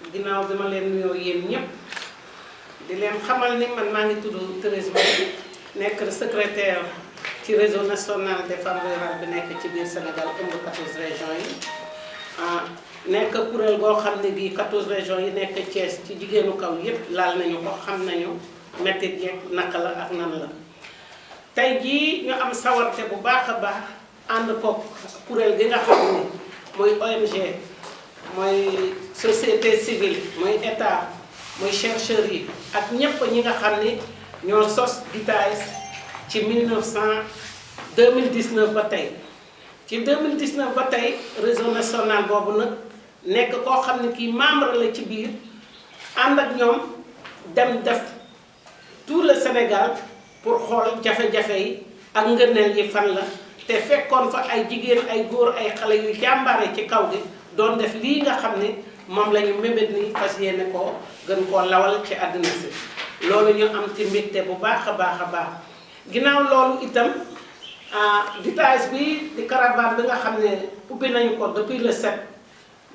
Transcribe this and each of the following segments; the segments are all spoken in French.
ginnaaw bi ma leen nuyoo yéen ñëpp di leen xamal ni man maa ngi tudd Thérèse Mbodj nekk secrétaire ci réseau national des femmes rurales bi nekk ci biir Sénégal ëmb 14 régions yi nekk kuréel goo xam ne bii 14 régions yi nekk Thiès ci jigéenu kaw yëpp laal nañu ko xam nañu mettit yeeg naka la ak nan la. tey jii ñu am sawarte bu baax a baax ànd ko kuréel gi nga xam ne mooy ONG mooy société civile mooy état mooy chercheurs yi ak ñépp ñi nga xam ni ñoo sos DITAYS ci 2019 ba tey ci 2019 ba tey réseau national boobu nag nekk koo xam ne kii membre la ci biir ànd ak ñoom dem def tout le Sénégal pour xool jafe-jafe yi ak ngëneel yi fan la te fekkoon fa ay jigéen ay góor ay xale yu jàmbaare ci kaw gi doon def lii nga xam ne moom la ñu mébét ni fas yéene koo gën koo lawal ci àddina si loolu ñu am ci mbégte bu baax a baax a baax ginnaaw loolu itam DITAYS bi di caravane bi nga xam ne ubbi nañu ko depuis le 7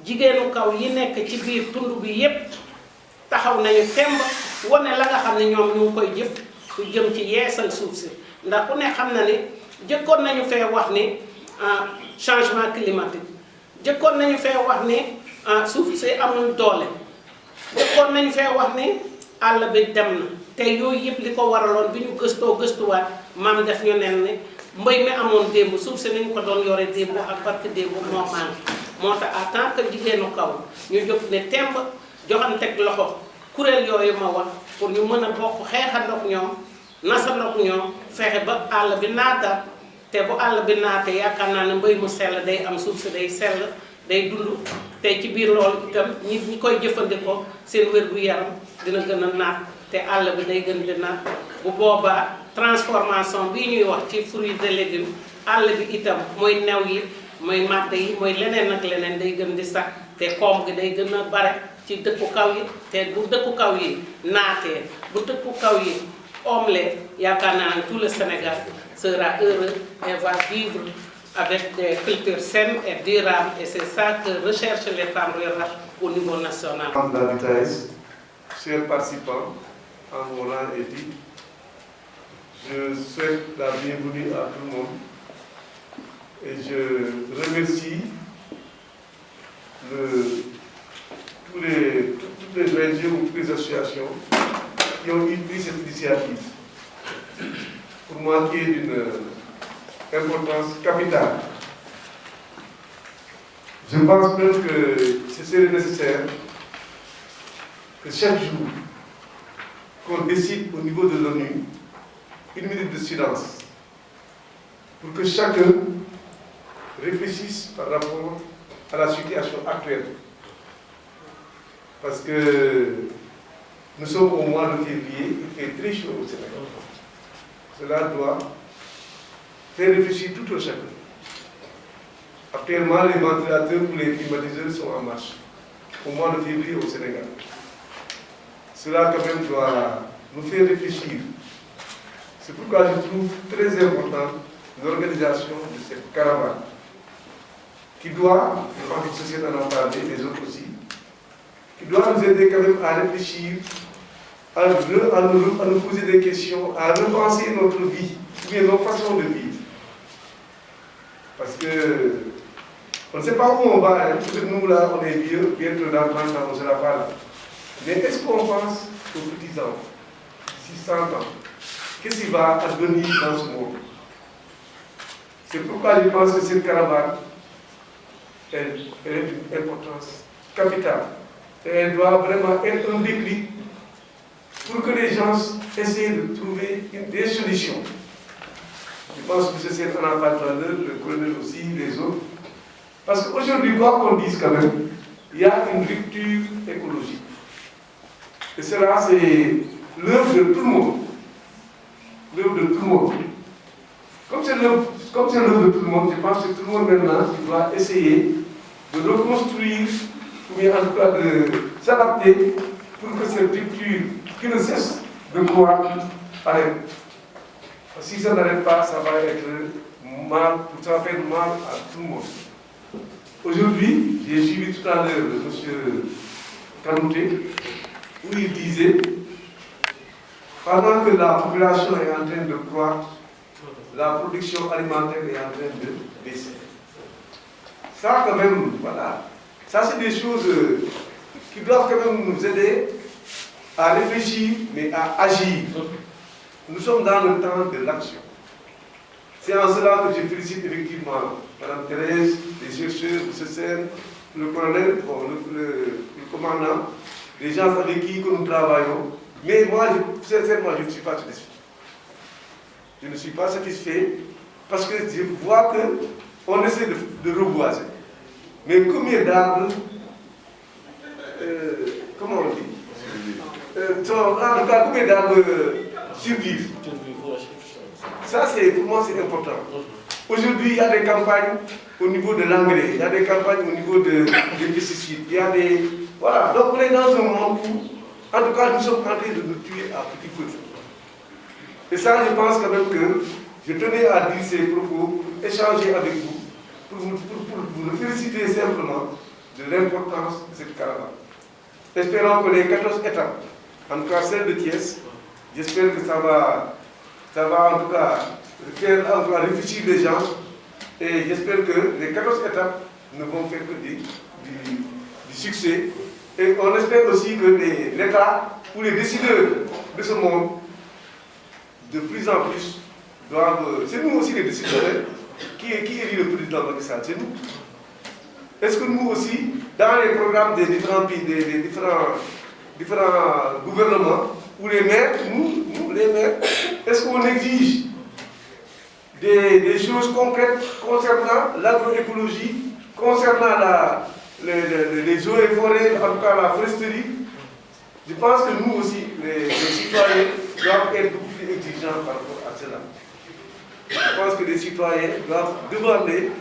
jigéenu kaw yi nekk ci biir tund bi yépp taxaw nañu temb wane la nga xam ne ñoom ñu ngi koy jëf ku jëm ci yeesal suuf si ndax ku ne xam na ni jëkkoon nañu fee wax ni changement climatique jëkkoon nañu fee wax ni suuf si amul doole jëkkoon nañu fee wax ni àll bi dem na te yooyu yëpp li ko waraloon bi ñu gëstuwaat maam def ñu nen ni mbay mi amoon démb suuf si nañu ko doon yore démb ak barke démb moo manqué moo tax en tant que jigéenu kaw ñu jóg ne temb joxanteeg loxo kuréel yooyu ma wax pour ñu mën a bokk xeexandoog ñoom nasandoog ñoom fexe ba àll bi naataat te bu àll bi naatee yaakaar naa ne mbay mu sell day am suuf si day sell day dund te ci biir loolu itam ñi koy jëfandikoo seen wér-gu-yaram dina gën a naat te àll bi day gën di naat bu boobaa transformation bii ñuy wax ci fruits et légumes àll bi itam mooy new yi mooy màdd yi mooy leneen ak leneen day gën di sax te koom gi day gën a bare ci dëkku kaw yi te bu dëkku kaw yi naatee bu dëkku kaw yi omlee yaakaar naa ne tout le Sénégal sera heureux et va vivre avec des cultures saines et durables et c'est ça que recherchent les femmes rurales au niveau national. De la DITAYS, chers participants, en mon rang et titre, je souhaite la bienvenue à tout le monde et je remercie toutes les régions ou toutes les associations qui ont pris cette initiative. Pour moi, qui est d'une importance capitale. Je pense même que ce serait nécessaire que chaque jour qu'on décide au niveau de l'ONU une minute de silence pour que chacun réfléchisse par rapport à la situation actuelle. Parce que nous sommes au mois de février, il fait très chaud au Sénégal. Cela doit faire réfléchir tout un chacun. Actuellement, les ventilateurs ou les climatiseurs sont en marche au mois de février au Sénégal. Cela quand même doit nous faire réfléchir. C'est pourquoi je trouve très important l'organisation de cette caravane qui doit, je pense que la société en a parlé, les autres aussi, qui doit nous aider quand même à réfléchir, à nous poser des questions, à repenser notre vie, ou bien nos façons de vivre. Parce que on ne sait pas où on va, hein. Peut-être nous là, on est vieux, bientôt dans 30 ans, on ne sera pas là. Mais est-ce qu'on pense aux petits enfants, 600 ans, qu'est-ce qui va advenir dans ce monde? C'est pourquoi je pense que cette caravane, elle est d'une importance capitale. Et elle doit vraiment être un déclic pour que les gens essaient de trouver des solutions. Je pense que c'est un ambassadeur, le colonel aussi, les autres. Parce qu'aujourd'hui, quoi qu'on dise quand même, il y a une rupture écologique. Et cela, c'est l'œuvre de tout le monde. L'œuvre de tout le monde. Comme c'est l'œuvre de tout le monde, je pense que tout le monde maintenant doit essayer de reconstruire, ou bien en tout cas de s'adapter pour que cette rupture qui ne cesse de croître arrête. Si ça n'arrête pas, ça va être mal, ça va faire mal à tout le monde. Aujourd'hui, j'ai suivi tout à l'heure M. Kanouté, où il disait, pendant que la population est en train de croître, la production alimentaire est en train de baisser. Ça, quand même, voilà. Ça, c'est des choses qui doivent quand même nous aider à réfléchir, mais à agir. Nous sommes dans le temps de l'action. C'est en cela que je félicite effectivement Mme Thérèse, les chercheurs, M. Sen, le colonel, bon, le commandant, les gens avec qui nous travaillons. Mais moi, sincèrement, je ne suis pas satisfait. Je ne suis pas satisfait parce que je vois qu'on essaie de reboiser. Mais combien d'arbres, comment on dit, en tout cas, combien d'arbres survivent? Ça, pour moi, c'est important. Aujourd'hui, il y a des campagnes au niveau de l'engrais, il y a des campagnes au niveau des pesticides, il y a des... Voilà, donc on est dans un monde où, en tout cas, nous sommes en train de nous tuer à petit feu. Et ça, je pense quand même que je tenais à dire ces propos, pour échanger avec vous, pour vous féliciter simplement de l'importance de cette caravane. Espérons que les 14 étapes, en tout cas celle de Thiès, j'espère que ça va en tout cas faire réfléchir les gens et j'espère que les 14 étapes ne vont faire que du succès. Et on espère aussi que l'État ou les décideurs de ce monde, de plus en plus, doivent... C'est nous aussi les décideurs. Qui élit le président Macky Sall? C'est nous. Est-ce que nous aussi, dans les programmes des différents pays, des différents gouvernements, ou les maires, nous les maires, est-ce qu'on exige des choses concrètes concernant l'agroécologie, concernant les eaux et forêts, en tout cas la foresterie? Je pense que nous aussi, les citoyens, doivent être beaucoup plus exigeants par rapport à cela. Je pense que les citoyens doivent demander,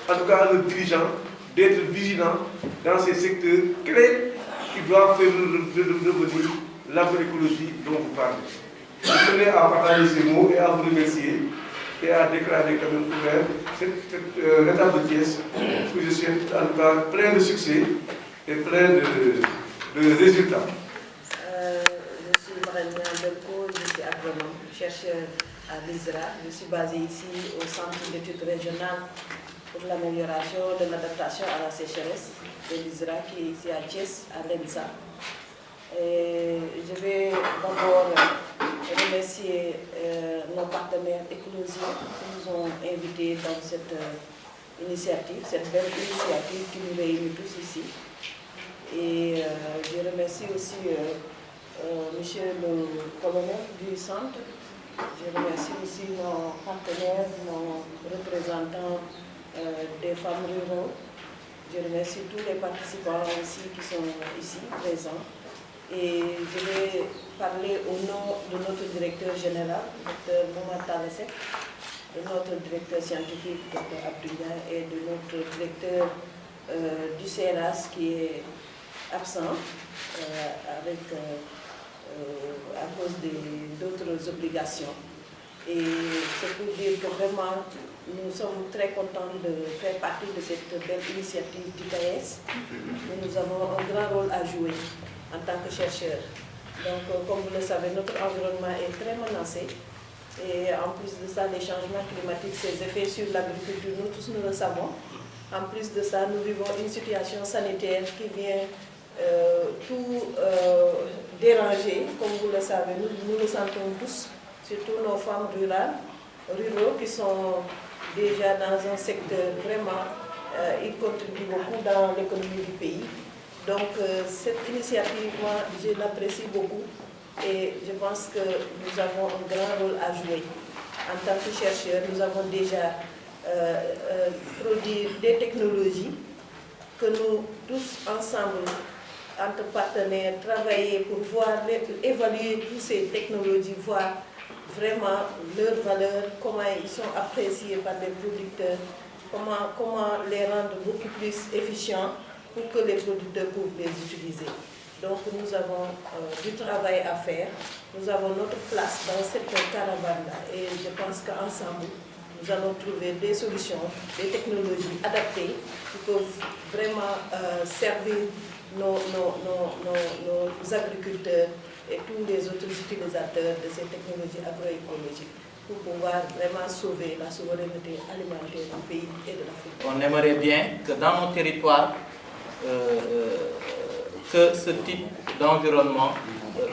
en tout cas à nos dirigeants, d'être vigilants dans ces secteurs clés qui doivent faire revenir l'agroécologie dont vous parlez. Je tenais à partager ces mots et à vous remercier et à déclarer quand même ouvert cette étape de Thiès que je souhaite en tout cas plein de succès et plein de résultats. Je suis Marania Belko, je suis agronome, chercheur à l'ISRA. Je suis basée ici au Centre d'études régionales pour l'amélioration de l'adaptation à la sécheresse de l'ISRA qui est ici à Thiès, à l'ENSA. Et je vais d'abord remercier nos partenaires écologiques qui nous ont invités dans cette initiative, cette belle initiative qui nous réunit tous ici. Et je remercie aussi monsieur le colonel du centre. Je remercie aussi nos partenaires, nos représentants des femmes rurales. Je remercie tous les participants aussi qui sont ici présents. Et je vais parler au nom de notre directeur général, Dr Momar Talasek, de notre directeur scientifique, Dr Abdoulia, et de notre directeur du CERAS qui est absent à cause d'autres obligations. Et c'est pour dire que vraiment, nous sommes très contents de faire partie de cette belle initiative du PAES. Nous avons un grand rôle à jouer en tant que chercheurs. Donc, comme vous le savez, notre environnement est très menacé. Et en plus de ça, les changements climatiques, ses effets sur l'agriculture, nous tous nous le savons. En plus de ça, nous vivons une situation sanitaire qui vient tout déranger. Comme vous le savez, nous le sentons tous, surtout nos femmes ruraux qui sont déjà dans un secteur vraiment, ils contribuent beaucoup dans l'économie du pays. Donc cette initiative, moi, je l'apprécie beaucoup et je pense que nous avons un grand rôle à jouer. En tant que chercheurs, nous avons déjà produit des technologies que nous tous ensemble, entre partenaires, travailler pour voir, évaluer toutes ces technologies, voir vraiment leur valeur, comment ils sont appréciés par les producteurs, comment les rendre beaucoup plus efficients pour que les producteurs puissent les utiliser. Donc nous avons du travail à faire, nous avons notre place dans cette caravane-là et je pense qu'ensemble, nous allons trouver des solutions, des technologies adaptées qui peuvent vraiment servir nos agriculteurs et tous les autres utilisateurs de ces technologies agroécologiques pour pouvoir vraiment sauver la souveraineté alimentaire du pays et de l'Afrique. On aimerait bien que dans nos territoires, que ce type d'environnement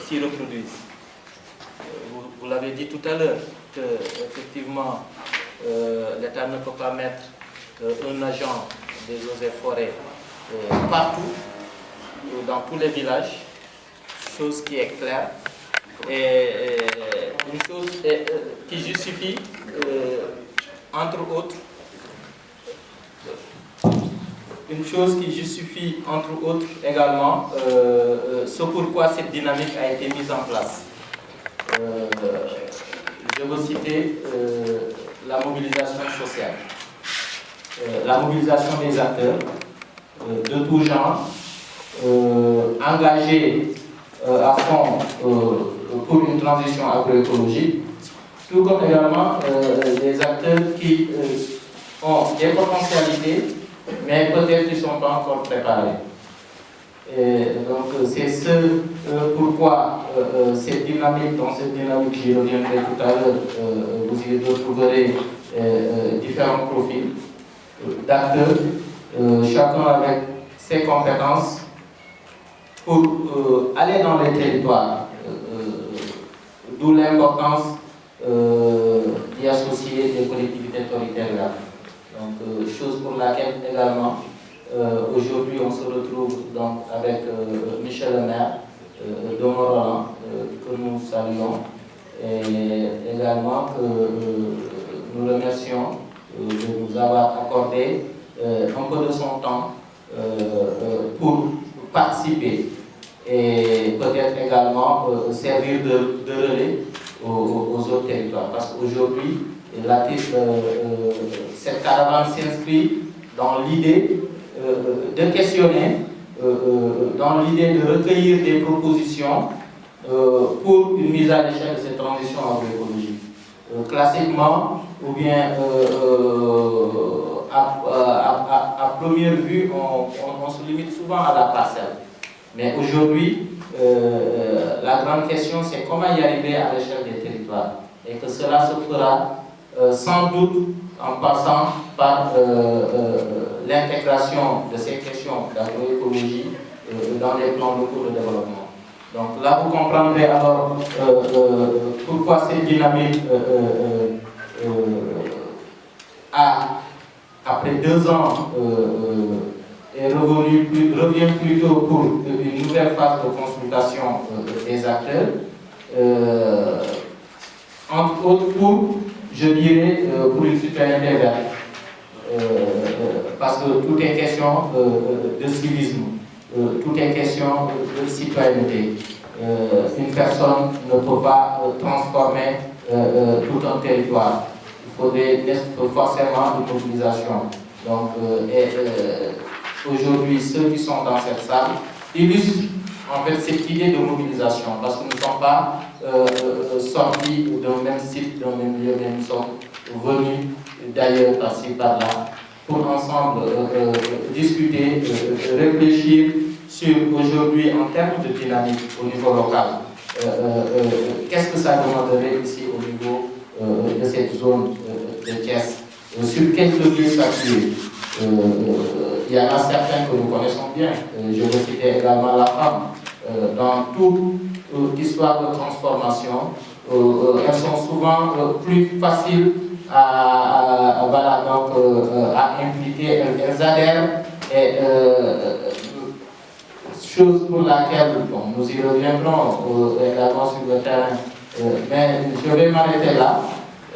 s'y reproduise. Vous l'avez dit tout à l'heure, que effectivement l'État ne peut pas mettre un agent des eaux et forêts partout, dans tous les villages, chose qui est claire, et une chose qui justifie, entre autres, également ce pourquoi cette dynamique a été mise en place. Je veux citer la mobilisation sociale, la mobilisation des acteurs de tout genre, engagés à fond pour une transition agroécologique, tout comme également des acteurs qui ont des potentialités, mais peut-être qu'ils ne sont pas encore préparés. Et donc c'est ce pourquoi cette dynamique, dans cette dynamique, j'y reviendrai tout à l'heure, vous y retrouverez différents profils d'acteurs, chacun avec ses compétences, pour aller dans les territoires, d'où l'importance d'y associer des collectivités territoriales. Donc, chose pour laquelle également, aujourd'hui, on se retrouve donc avec Michel le maire de Mont-Roland, que nous saluons, et également que nous remercions de nous avoir accordé un peu de son temps pour participer et peut-être également servir de relais aux autres territoires. Parce qu'aujourd'hui, cette caravane s'inscrit dans l'idée de questionner, dans l'idée de recueillir des propositions pour une mise à l'échelle de cette transition agroécologique. Classiquement, ou bien à première vue, on se limite souvent à la parcelle. Mais aujourd'hui, la grande question, c'est comment y arriver à l'échelle des territoires. Et que cela se fera sans doute en passant par l'intégration de ces questions d'agroécologie dans les plans locaux de développement. Donc là, vous comprendrez alors pourquoi cette dynamique après 2 ans, revient plutôt pour une nouvelle phase de consultation des acteurs, entre autres pour, je dirais, pour une citoyenneté verte. Parce que tout est question de civisme, tout est question de citoyenneté. Une personne ne peut pas transformer tout un territoire. Il faudrait forcément une mobilisation. Donc, aujourd'hui, ceux qui sont dans cette salle illustrent en fait cette idée de mobilisation, parce que nous ne sommes pas sortis d'un même site, d'un même lieu, mais nous sommes venus d'ailleurs par-ci, par-là, pour ensemble discuter, réfléchir sur aujourd'hui en termes de dynamique au niveau local. Qu'est-ce que ça demanderait ici au niveau de cette zone de Thiès? Sur quel levier s'appuyer? Il y en a certains que nous connaissons bien. Je veux citer également la femme. Dans toute histoire de transformation, elles sont souvent plus faciles à impliquer. Elles adhèrent. Et chose pour laquelle nous y reviendrons également sur le terrain. Mais je vais m'arrêter là.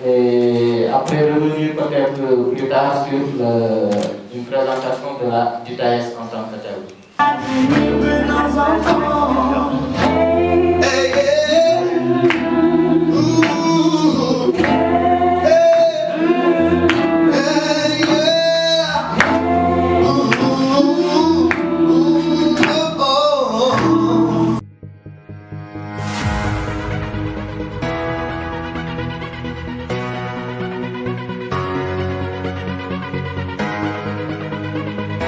Et après revenir peut-être plus tard sur une présentation de la DITAES en tant que telle.